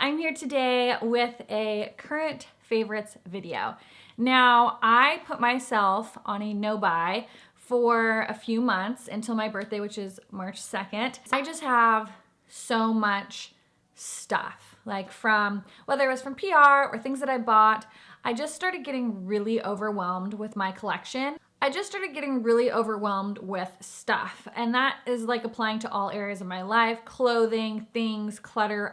I'm here today with a current favorites video. Now, I put myself on a no-buy for a few months until my birthday, which is March 2nd. I just have so much stuff, like from, whether it was from PR or things that I bought, I just started getting really overwhelmed with my collection. I just started getting really overwhelmed with stuff, and that is like applying to all areas of my life, clothing, things, clutter.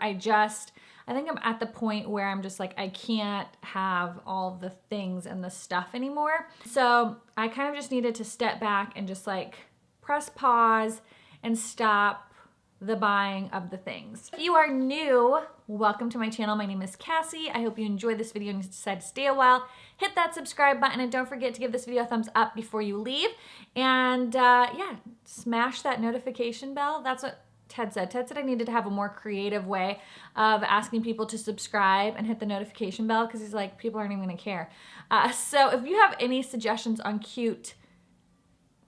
I think I'm at the point where I'm just like, I can't have all the things and the stuff anymore. So I kind of just needed to step back and just like press pause and stop the buying of the things. If you are new, welcome to my channel. My name is Cassie. I hope you enjoyed this video and you decide to stay a while. Hit that subscribe button and don't forget to give this video a thumbs up before you leave. And yeah, smash that notification bell. That's what Ted said. Ted said I needed to have a more creative way of asking people to subscribe and hit the notification bell because he's like, people aren't even gonna care. So if you have any suggestions on cute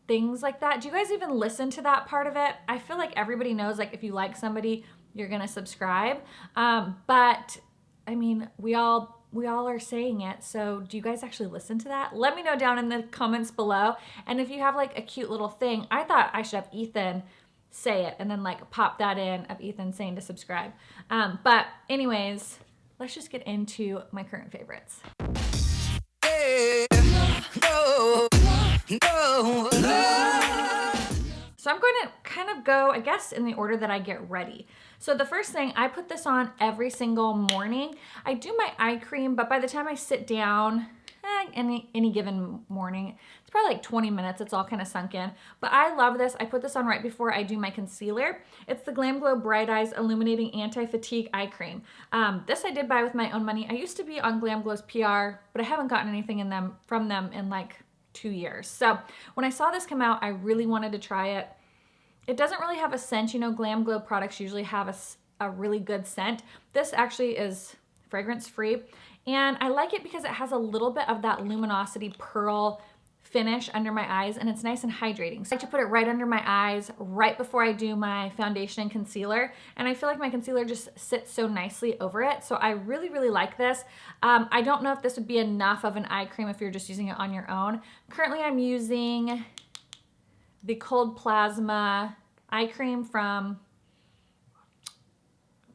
things like that, do you guys even listen to that part of it? I feel like everybody knows, like, if you like somebody, you're gonna subscribe. But I mean, we all are saying it, so do you guys actually listen to that? Let me know down in the comments below. And if you have like a cute little thing, I thought I should have Ethan say it and then like pop that in of Ethan saying to subscribe. But anyways, let's just get into my current favorites. So I'm going to kind of go, I guess, in the order that I get ready. So the first thing, I put this on every single morning. I do my eye cream, but by the time I sit down, any given morning, it's probably like 20 minutes. It's all kind of sunk in. But I love this. I put this on right before I do my concealer. It's the Glam Glow Bright Eyes Illuminating Anti-Fatigue Eye Cream. This I did buy with my own money. I used to be on Glam Glow's PR, but I haven't gotten anything from them in like 2 years. So when I saw this come out, I really wanted to try it. It doesn't really have a scent. You know, Glam Glow products usually have a really good scent. This actually is fragrance free. And I like it because it has a little bit of that luminosity pearl finish under my eyes, and it's nice and hydrating. So I like to put it right under my eyes right before I do my foundation and concealer. And I feel like my concealer just sits so nicely over it. So I really, really like this. I don't know if this would be enough of an eye cream if you're just using it on your own. Currently I'm using the Cold Plasma eye cream from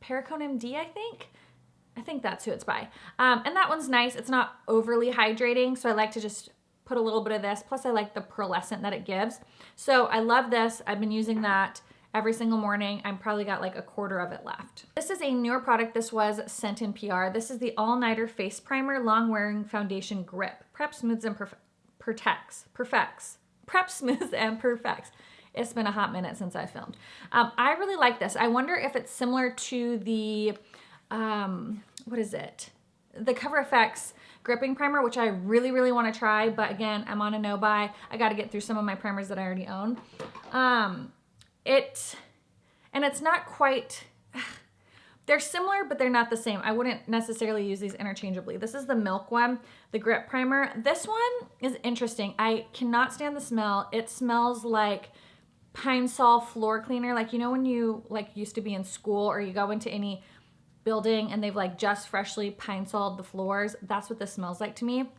Perricone MD, I think that's who it's by. And that one's nice. It's not overly hydrating, so I like to just put a little bit of this. Plus I like the pearlescent that it gives. So I love this. I've been using that every single morning. I've probably got like a quarter of it left. This is a newer product. This was sent in PR. This is the All Nighter Face Primer Long Wearing Foundation Grip. Prep, smooths, and perfects. Prep, smooths, and perfects. It's been a hot minute since I filmed. I really like this. I wonder if it's similar to the, what is it? The Cover FX Gripping Primer, which I really, really want to try. But again, I'm on a no-buy. I got to get through some of my primers that I already own. It's not quite, they're similar, but they're not the same. I wouldn't necessarily use these interchangeably. This is the Milk one, the Grip Primer. This one is interesting. I cannot stand the smell. It smells like Pine Sol floor cleaner. Like, you know, when you like used to be in school or you go into any building and they've like just freshly Pine Sol'd the floors. That's what this smells like to me.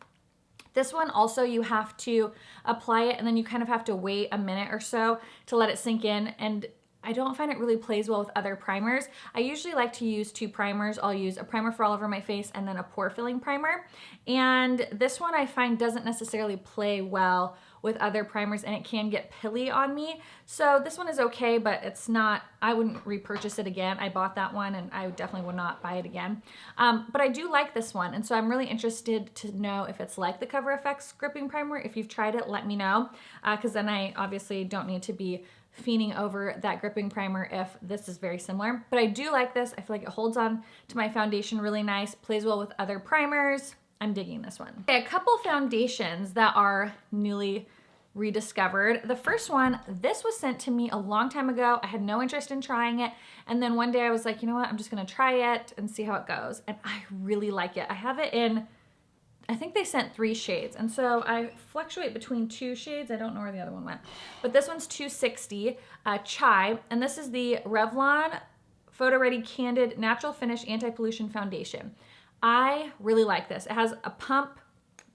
This one also, you have to apply it and then you kind of have to wait a minute or so to let it sink in, and I don't find it really plays well with other primers. I usually like to use two primers. I'll use a primer for all over my face and then a pore filling primer. And this one I find doesn't necessarily play well with other primers, and it can get pilly on me. So this one is okay, but it's not, I wouldn't repurchase it again. I bought that one and I definitely would not buy it again. But I do like this one. And so I'm really interested to know if it's like the Cover FX Gripping Primer. If you've tried it, let me know. Because then I obviously don't need to be fiending over that gripping primer if this is very similar. But I do like this. I feel like it holds on to my foundation really nice, plays well with other primers. I'm digging this one. Okay, a couple foundations that are newly rediscovered. The first one, this was sent to me a long time ago. I had no interest in trying it. And then one day I was like, you know what? I'm just gonna try it and see how it goes. And I really like it. I have it in, I think they sent 3 shades. And so I fluctuate between 2 shades. I don't know where the other one went. But this one's 260 Chai. And this is the Revlon Photo Ready Candid Natural Finish Anti-Pollution Foundation. I really like this. It has a pump,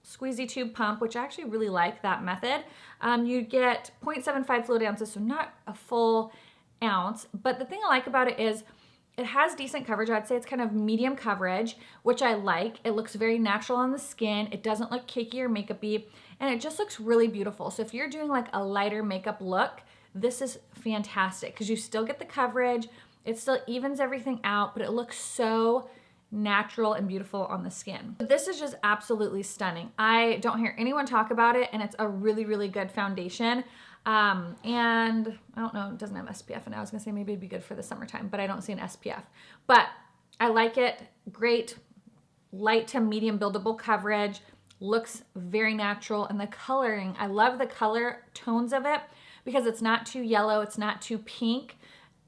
squeezy tube pump, which I actually really like that method. You get 0.75 fluid ounces, so not a full ounce. But the thing I like about it is it has decent coverage. I'd say it's kind of medium coverage, which I like. It looks very natural on the skin. It doesn't look cakey or makeup-y, and it just looks really beautiful. So if you're doing like a lighter makeup look, this is fantastic because you still get the coverage. It still evens everything out, but it looks so natural and beautiful on the skin. This is just absolutely stunning. I don't hear anyone talk about it, and it's a really, really good foundation. And I don't know, it doesn't have SPF, and I was gonna say maybe it'd be good for the summertime, but I don't see an SPF. But I like it. Great light to medium buildable coverage. Looks very natural, and the coloring, I love the color tones of it because it's not too yellow, it's not too pink,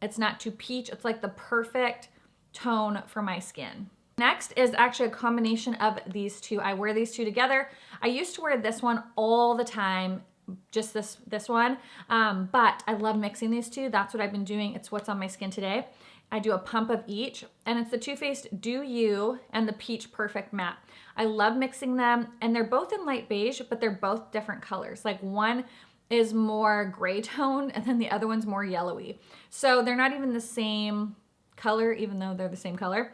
it's not too peach. It's like the perfect tone for my skin. Next is actually a combination of these two. I wear these two together. I used to wear this one all the time, just this one, but I love mixing these two. That's what I've been doing. It's what's on my skin today. I do a pump of each, and it's the Too Faced Do You and the Peach Perfect Matte. I love mixing them, and they're both in light beige, but they're both different colors. Like one is more gray toned, and then the other one's more yellowy. So they're not even the same color, even though they're the same color.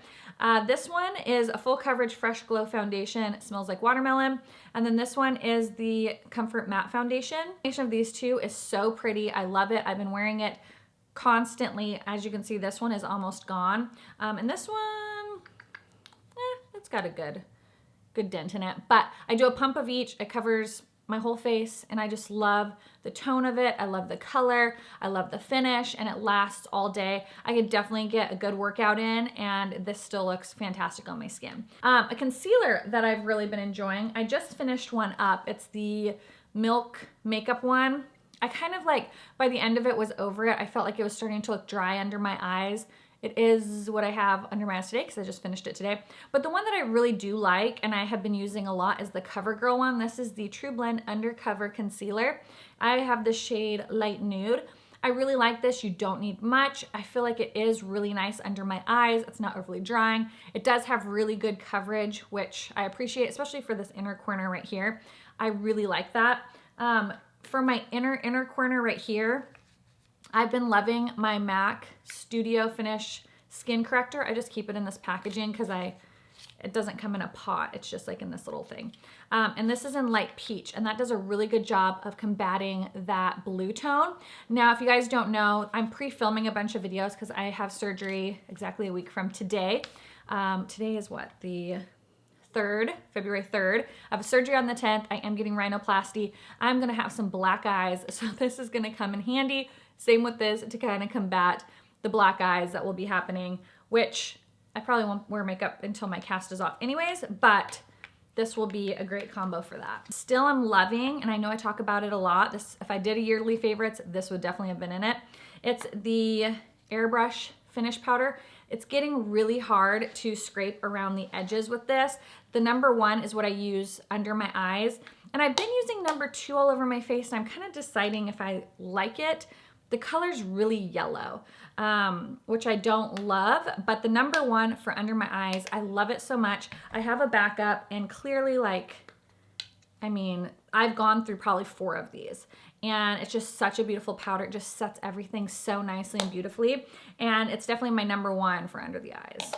This one is a full coverage fresh glow foundation. It smells like watermelon. And then this one is the Comfort Matte Foundation. The combination of these two is so pretty. I love it. I've been wearing it constantly. As you can see, this one is almost gone. And this one, it's got a good dent in it. But I do a pump of each. It covers my whole face, and I just love the tone of it. I love the color. I love the finish, and it lasts all day. I could definitely get a good workout in, and this still looks fantastic on my skin. A concealer that I've really been enjoying, I just finished one up. It's the Milk Makeup one. I kind of like, by the end of it was over it. I felt like it was starting to look dry under my eyes. It is what I have under my eyes today because I just finished it today. But the one that I really do like and I have been using a lot is the CoverGirl one. This is the True Blend Undercover Concealer. I have the shade Light Nude. I really like this. You don't need much. I feel like it is really nice under my eyes. It's not overly drying. It does have really good coverage, which I appreciate, especially for this inner corner right here. I really like that. For my inner corner right here, I've been loving my MAC Studio Finish Skin Corrector. I just keep it in this packaging because it doesn't come in a pot. It's just like in this little thing. And this is in light peach, and that does a really good job of combating that blue tone. Now, if you guys don't know, I'm pre-filming a bunch of videos because I have surgery exactly a week from today. Today is what? The 3rd, February 3rd. I have surgery on the 10th. I am getting rhinoplasty. I'm gonna have some black eyes, so this is gonna come in handy. Same with this to kind of combat the black eyes that will be happening, which I probably won't wear makeup until my cast is off anyways, but this will be a great combo for that. Still I'm loving, and I know I talk about it a lot, this, if I did a yearly favorites, this would definitely have been in it. It's the Airbrush Finish Powder. It's getting really hard to scrape around the edges with this. The number 1 is what I use under my eyes, and I've been using number 2 all over my face, and I'm kind of deciding if I like it. The color's really yellow, which I don't love, but the number 1 for under my eyes, I love it so much. I have a backup, and clearly, like, I mean, I've gone through probably 4 of these, and it's just such a beautiful powder. It just sets everything so nicely and beautifully, and it's definitely my number 1 for under the eyes.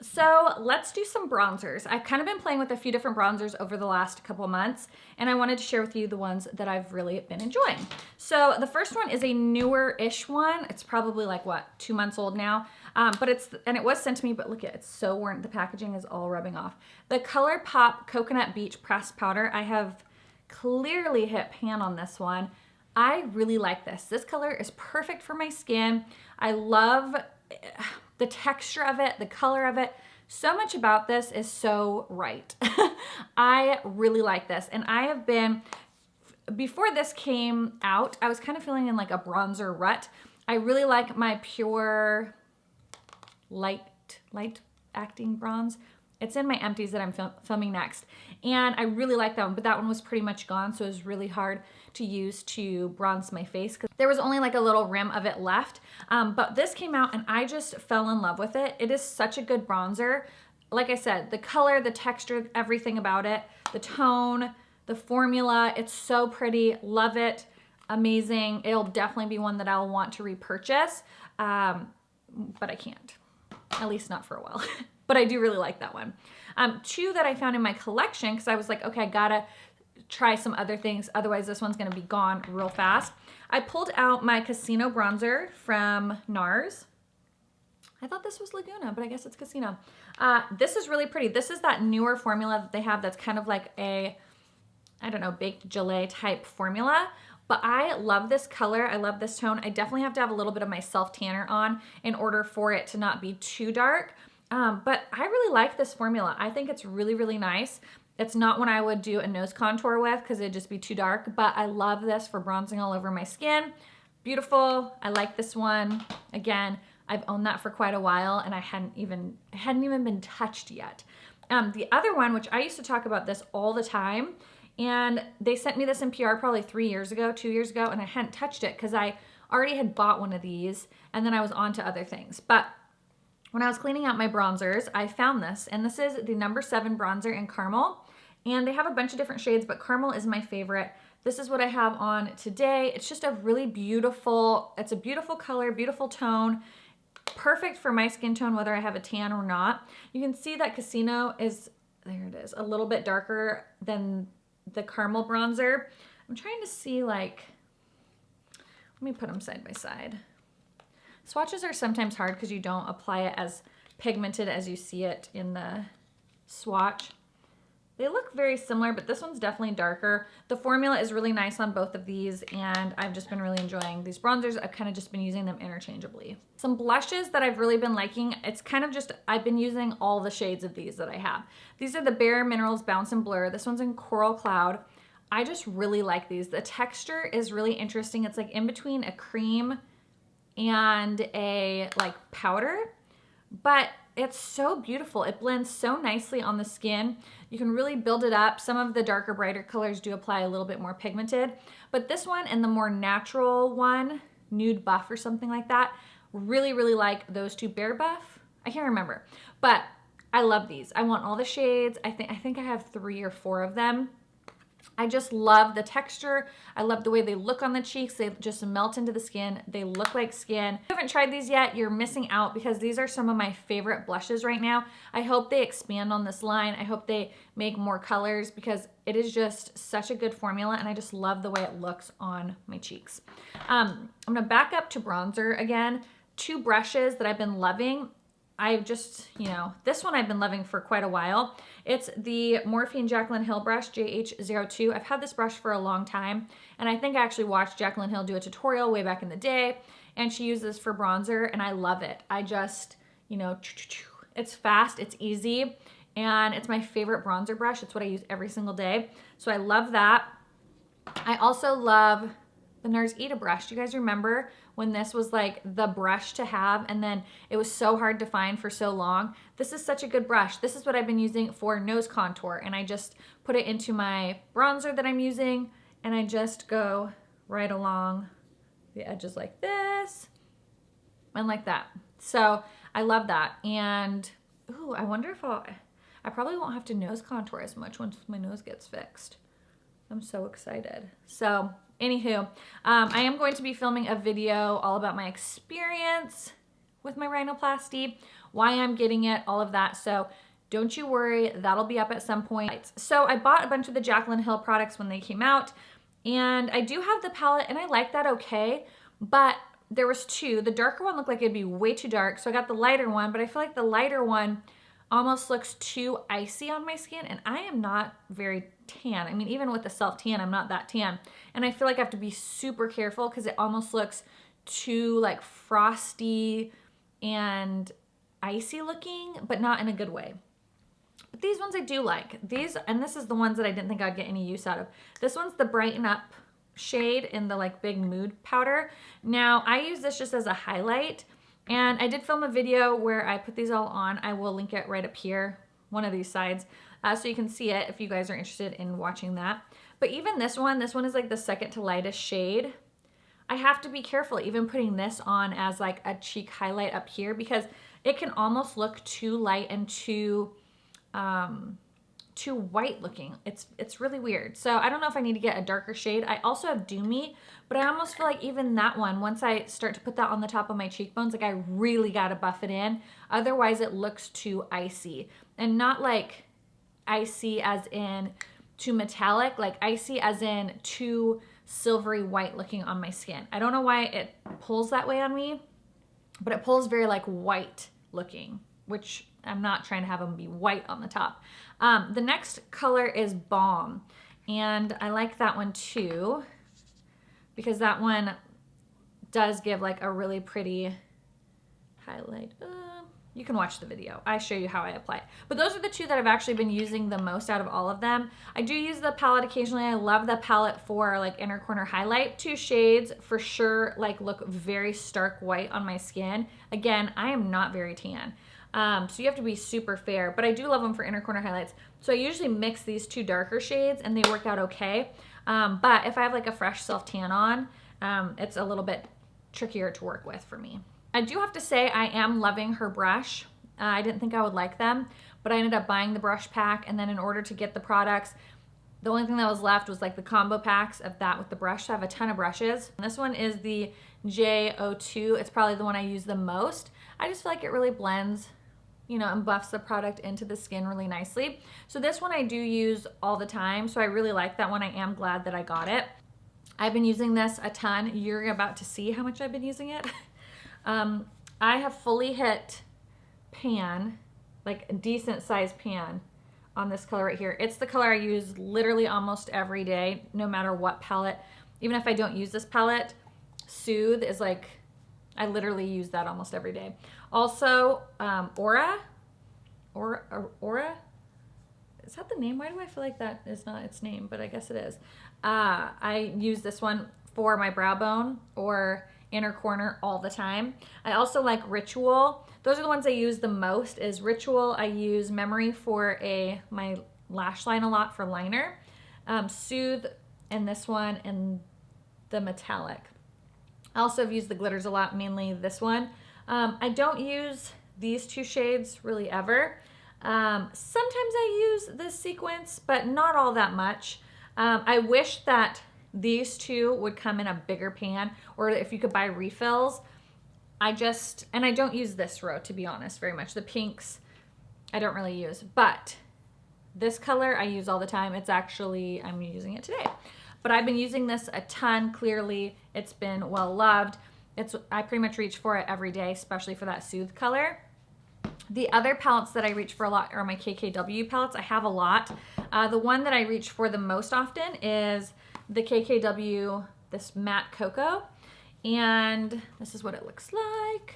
So let's do some bronzers. I've kind of been playing with a few different bronzers over the last couple months, and I wanted to share with you the ones that I've really been enjoying. So the first one is a newer-ish one. It's probably like, what, 2 months old now? But it was sent to me, but look at it, it's so worn. The packaging is all rubbing off. The ColourPop Coconut Beach Pressed Powder. I have clearly hit pan on this one. I really like this. This color is perfect for my skin. I love the texture of it, the color of it. So much about this is so right. I really like this. And I have been, before this came out, I was kind of feeling in like a bronzer rut. I really like my Pure light acting bronze. It's in my empties that I'm filming next. And I really like that one, but that one was pretty much gone, so it was really hard to use to bronze my face because there was only like a little rim of it left. But this came out and I just fell in love with it. It is such a good bronzer. Like I said, the color, the texture, everything about it, the tone, the formula, it's so pretty. Love it. Amazing. It'll definitely be one that I'll want to repurchase, but I can't, at least not for a while. But I do really like that one. Two that I found in my collection, because I was like, okay, I gotta try some other things, otherwise this one's gonna be gone real fast. I pulled out my Casino bronzer from Nars. I thought this was Laguna, but I guess it's Casino. This is really pretty. This is that newer formula that they have that's kind of like a, I don't know, baked gelée type formula. But I love this color. I love this tone. I definitely have to have a little bit of my self tanner on in order for it to not be too dark. But I really like this formula. I think it's really, really nice. It's not one I would do a nose contour with because it'd just be too dark, but I love this for bronzing all over my skin. Beautiful. I like this one. Again, I've owned that for quite a while and it hadn't even been touched yet. The other one, which I used to talk about this all the time, and they sent me this in PR probably 2 years ago, and I hadn't touched it because I already had bought one of these and then I was on to other things. But when I was cleaning out my bronzers, I found this, and this is the No7 Bronzer in Caramel. And they have a bunch of different shades, but Caramel is my favorite. This is what I have on today. It's just a really beautiful, it's a beautiful color, beautiful tone, perfect for my skin tone, whether I have a tan or not. You can see that Casino is, there it is, a little bit darker than the Caramel bronzer. I'm trying to see, like, let me put them side by side. Swatches are sometimes hard because you don't apply it as pigmented as you see it in the swatch. They look very similar, but this one's definitely darker. The formula is really nice on both of these, and I've just been really enjoying these bronzers. I've kind of just been using them interchangeably. Some blushes that I've really been liking, it's kind of just, I've been using all the shades of these that I have. These are the Bare Minerals Bounce and Blur. This one's in Coral Cloud. I just really like these. The texture is really interesting. It's like in between a cream and a like powder, but it's so beautiful. It blends so nicely on the skin. You can really build it up. Some of the darker, brighter colors do apply a little bit more pigmented, but this one and the more natural one, Nude Buff or something like that, really, really like those two. Bare Buff? I can't remember, but I love these. I want all the shades. I think I have 3 or 4 of them. I just love the texture. I love the way they look on the cheeks. They just melt into the skin. They look like skin. If you haven't tried these yet, you're missing out because these are some of my favorite blushes right now. I hope they expand on this line. I hope they make more colors because it is just such a good formula and I just love the way it looks on my cheeks. I'm gonna back up to bronzer again. 2 brushes that I've been loving. I've just, you know, this one I've been loving for quite a while. It's the Morphine Jaclyn Hill brush, JH02. I've had this brush for a long time, and I think I actually watched Jaclyn Hill do a tutorial way back in the day, and she used this for bronzer, and I love it. I just, you know, it's fast, it's easy, and it's my favorite bronzer brush. It's what I use every single day, so I love that. I also love the Nars Ita brush. Do you guys remember when this was like the brush to have and then it was so hard to find for so long? This is such a good brush. This is what I've been using for nose contour, and I just put it into my bronzer that I'm using and I just go right along the edges like this and like that. So I love that. And ooh, I wonder if I probably won't have to nose contour as much once my nose gets fixed. I'm so excited. So anywho, I am going to be filming a video all about my experience with my rhinoplasty, why I'm getting it, all of that. So don't you worry, that'll be up at some point. So I bought a bunch of the Jaclyn Hill products when they came out, and I do have the palette and I like that okay, but there was 2. The darker one looked like it'd be way too dark, so I got the lighter one, but I feel like the lighter one almost looks too icy on my skin, and I am not very tan. I mean, even with the self tan, I'm not that tan. And I feel like I have to be super careful because it almost looks too like frosty and icy looking, but not in a good way. But these ones I do like. These, and this is the ones that I didn't think I'd get any use out of. This one's the Brighten Up shade in the like big mood powder. Now I use this just as a highlight, and I did film a video where I put these all on. I will link it right up here one of these sides, so you can see it if you guys are interested in watching that. But even this one is like the second to lightest shade. I have to be careful even putting this on as like a cheek highlight up here because it can almost look too light and too white looking. It's really weird. So I don't know if I need to get a darker shade. I also have Dew Me, but I almost feel like even that one, once I start to put that on the top of my cheekbones, like I really got to buff it in. Otherwise it looks too icy, and not like icy as in too metallic, like icy as in too silvery white looking on my skin. I don't know why it pulls that way on me, but it pulls very like white looking, which I'm not trying to have them be white on the top. The next color is Balm, and I like that one too because that one does give like a really pretty highlight. You can watch the video. I show you how I apply it. But those are the two that I've actually been using the most out of all of them. I do use the palette occasionally. I love the palette for like inner corner highlight. Two shades for sure like look very stark white on my skin. Again, I am not very tan. So you have to be super fair, but I do love them for inner corner highlights. So I usually mix these two darker shades and they work out okay. But if I have like a fresh self tan on, it's a little bit trickier to work with for me. I do have to say I am loving her brush. I didn't think I would like them, but I ended up buying the brush pack, and then in order to get the products, the only thing that was left was like the combo packs of that with the brush. So I have a ton of brushes. And this one is the J02. It's probably the one I use the most. I just feel like it really blends, you know, and buffs the product into the skin really nicely. So this one I do use all the time, so I really like that one. I am glad that I got it. I've been using this a ton. You're about to see how much I've been using it. I have fully hit pan, like a decent sized pan on this color right here. It's the color I use literally almost every day, no matter what palette. Even if I don't use this palette, Soothe is like, I literally use that almost every day. Also, Aura, is that the name? Why do I feel like that is not its name, but I guess it is. I use this one for my brow bone or inner corner all the time. I also like Ritual. Those are the ones I use the most. Is Ritual. I use Memory for my lash line a lot for liner. Soothe and this one and the metallic. I also have used the glitters a lot, mainly this one. I don't use these two shades really ever. Sometimes I use this sequence, but not all that much. I wish that these two would come in a bigger pan, or if you could buy refills. And I don't use this row, to be honest, very much. The pinks I don't really use, but this color I use all the time. It's actually, I'm using it today. But I've been using this a ton. Clearly, it's been well loved. I pretty much reach for it every day, especially for that Soothe color. The other palettes that I reach for a lot are my KKW palettes. I have a lot. The one that I reach for the most often is the KKW, this matte cocoa. And this is what it looks like.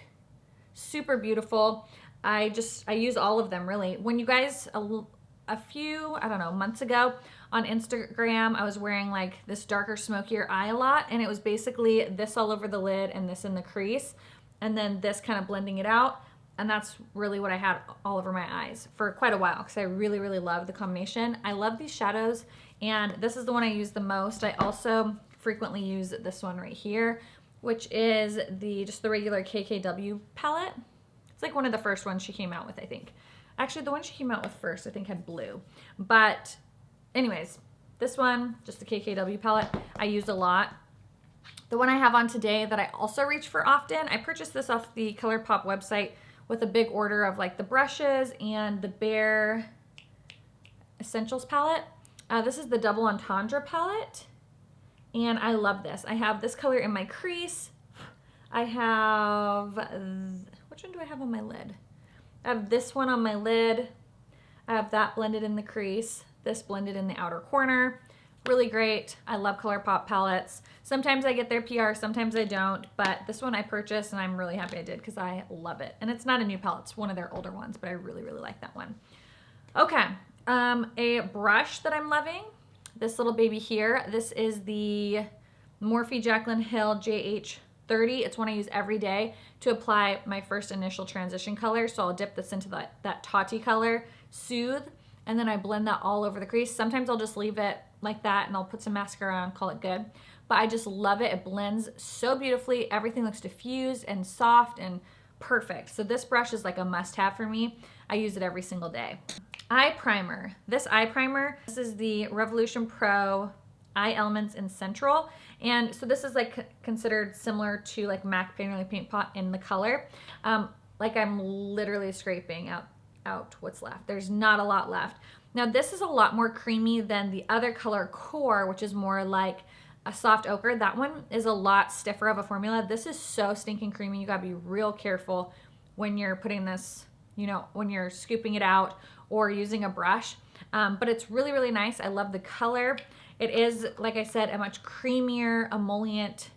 Super beautiful. I use all of them really. When you guys, a few, I don't know, months ago on Instagram, I was wearing like this darker, smokier eye a lot. And it was basically this all over the lid and this in the crease. And then this kind of blending it out. And that's really what I had all over my eyes for quite a while because I really, really love the combination. I love these shadows, and this is the one I use the most. I also frequently use this one right here, which is just the regular KKW palette. It's like one of the first ones she came out with, I think. Actually, the one she came out with first, I think, had blue. But anyways, this one, just the KKW palette, I use a lot. The one I have on today that I also reach for often, I purchased this off the ColourPop website with a big order of like the brushes and the Bare Essentials palette. This is the Double Entendre palette, and I love this. I have this color in my crease. I have, which one do I have on my lid? I have this one on my lid. I have that blended in the crease, this blended in the outer corner. Really great. I love ColourPop palettes. Sometimes I get their PR, sometimes I don't, but this one I purchased and I'm really happy I did because I love it. And it's not a new palette, it's one of their older ones, but I really, really like that one. Okay, a brush that I'm loving, this little baby here. This is the Morphe Jaclyn Hill JH 30. It's one I use every day to apply my first initial transition color. So I'll dip this into that Tati color, Soothe, and then I blend that all over the crease. Sometimes I'll just leave it like that and I'll put some mascara on, call it good. But I just love it. It blends so beautifully. Everything looks diffused and soft and perfect. So this brush is like a must-have for me. I use it every single day. Eye primer. This eye primer, this is the Revolution Pro Eye Elements in Central. And so this is like considered similar to like MAC Paint Pot in the color. Like I'm literally scraping out what's left. There's not a lot left. Now this is a lot more creamy than the other color Core, which is more like a soft ochre. That one is a lot stiffer of a formula. This is so stinking creamy. You gotta be real careful when you're putting this, you know, when you're scooping it out or using a brush. But it's really, really nice. I love the color. It is, like I said, a much creamier emollient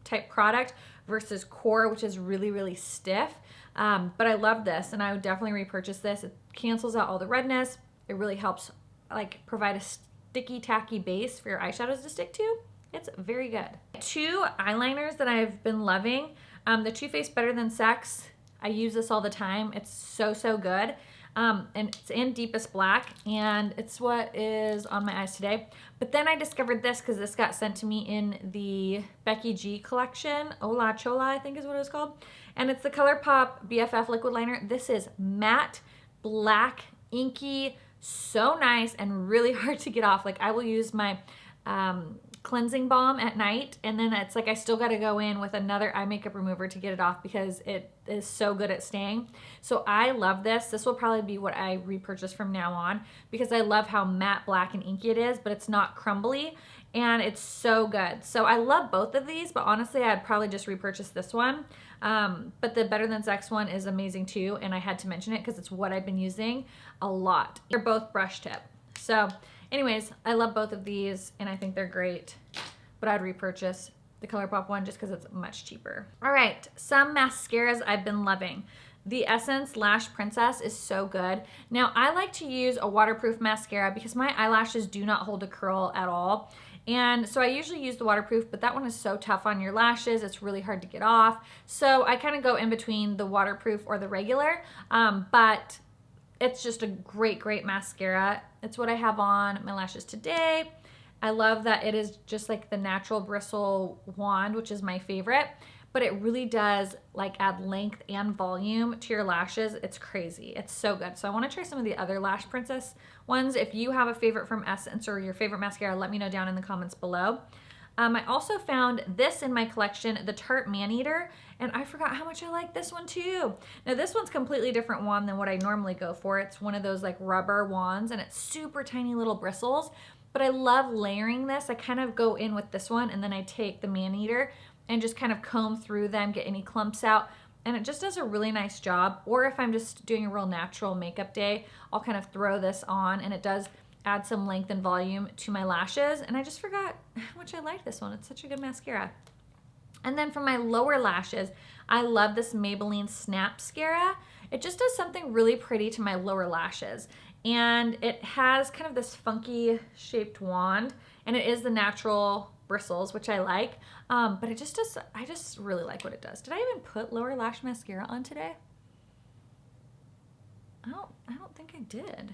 type product versus Core, which is really, really stiff. But I love this and I would definitely repurchase this. It cancels out all the redness. It really helps like provide a sticky, tacky base for your eyeshadows to stick to. It's very good. 2 eyeliners that I've been loving. The Too Faced Better Than Sex. I use this all the time. It's so, so good. And it's in Deepest Black, and it's what is on my eyes today. But then I discovered this because this got sent to me in the Becky G collection. Hola Chola, I think is what it was called. And it's the ColourPop BFF liquid liner. This is matte, black, inky, so nice and really hard to get off. Like I will use my cleansing balm at night, and then it's like I still got to go in with another eye makeup remover to get it off because it is so good at staying. So I love this. This will probably be what I repurchase from now on because I love how matte, black, and inky it is, but it's not crumbly and it's so good. So I love both of these, but honestly I'd probably just repurchase this one. But the Better Than Sex one is amazing too, and I had to mention it because it's what I've been using a lot. They're both brush tip. So anyways, I love both of these and I think they're great, but I'd repurchase the ColourPop one just because it's much cheaper. All right, some mascaras I've been loving. The Essence Lash Princess is so good. Now I like to use a waterproof mascara because my eyelashes do not hold a curl at all. And so I usually use the waterproof, but that one is so tough on your lashes. It's really hard to get off. So I kind of go in between the waterproof or the regular, but it's just a great, great mascara. It's what I have on my lashes today. I love that it is just like the natural bristle wand, which is my favorite, but it really does like add length and volume to your lashes. It's crazy. It's so good. So I want to try some of the other Lash Princess ones. If you have a favorite from Essence or your favorite mascara, let me know down in the comments below. I also found this in my collection, the Tarte Maneater, and I forgot how much I like this one too. Now this one's completely different wand than what I normally go for. It's one of those like rubber wands and it's super tiny little bristles, but I love layering this. I kind of go in with this one and then I take the Maneater and just kind of comb through them, get any clumps out, and it just does a really nice job. Or if I'm just doing a real natural makeup day, I'll kind of throw this on and it does add some length and volume to my lashes. And I just forgot how much I like this one. It's such a good mascara. And then for my lower lashes, I love this Maybelline Snap Mascara. It just does something really pretty to my lower lashes. And it has kind of this funky shaped wand, and it is the natural bristles, which I like. But it just does, I just really like what it does. Did I even put lower lash mascara on today? I don't think I did.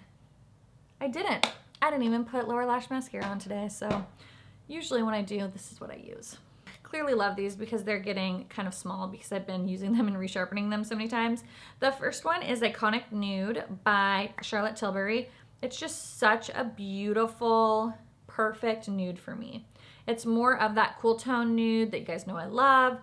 I didn't. I didn't even put lower lash mascara on today, so usually when I do, this is what I use. I clearly love these because they're getting kind of small because I've been using them and resharpening them so many times. The first one is Iconic Nude by Charlotte Tilbury. It's just such a beautiful, perfect nude for me. It's more of that cool tone nude that you guys know I love.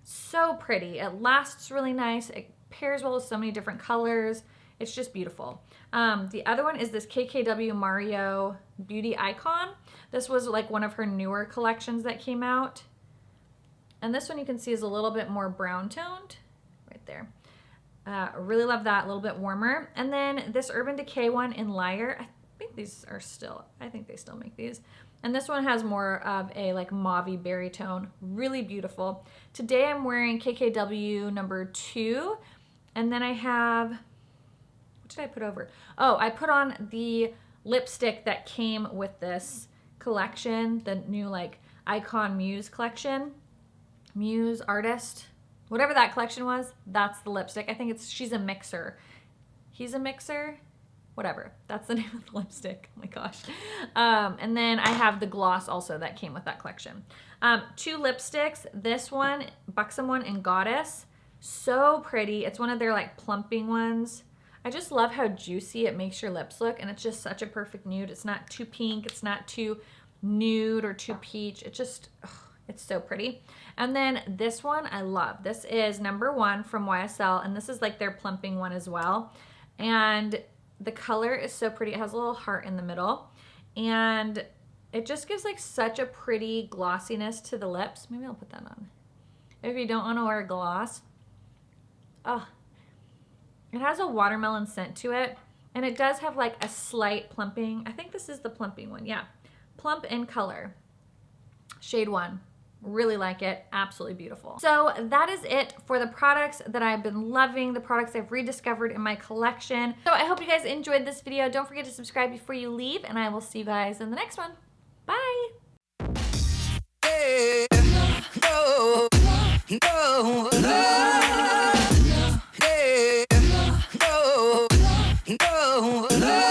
So pretty. It lasts really nice. It pairs well with so many different colors. It's just beautiful. The other one is this KKW Mario Beauty Icon. This was like one of her newer collections that came out. And this one you can see is a little bit more brown toned right there. Really love that, a little bit warmer. And then this Urban Decay one in Liar. I think these are still, I think they still make these. And this one has more of a like mauve-y berry tone. Really beautiful. Today I'm wearing KKW number 2. And then I have, what did I put over? Oh, I put on the lipstick that came with this collection, the new like Icon Muse collection. Muse Artist, whatever that collection was, that's the lipstick. I think she's a mixer. He's a mixer. Whatever. That's the name of the lipstick. Oh my gosh. And then I have the gloss also that came with that collection. 2 lipsticks. This one, Buxom one and Goddess. So pretty. It's one of their like plumping ones. I just love how juicy it makes your lips look, and it's just such a perfect nude. It's not too pink. It's not too nude or too peach. It just, ugh, it's so pretty. And then this one I love. This is #1 from YSL, and this is like their plumping one as well. And the color is so pretty. It has a little heart in the middle, and it just gives like such a pretty glossiness to the lips. Maybe I'll put that on. If you don't want to wear a gloss. Oh, it has a watermelon scent to it, and it does have like a slight plumping. I think this is the plumping one. Yeah, plump in color. Shade 1. Really like it. Absolutely beautiful. So that is it for the products that I've been loving, the products I've rediscovered in my collection. So I hope you guys enjoyed this video. Don't forget to subscribe before you leave, and I will see you guys in the next one. Bye. Hey, no, no, no. Hey, no, no, no.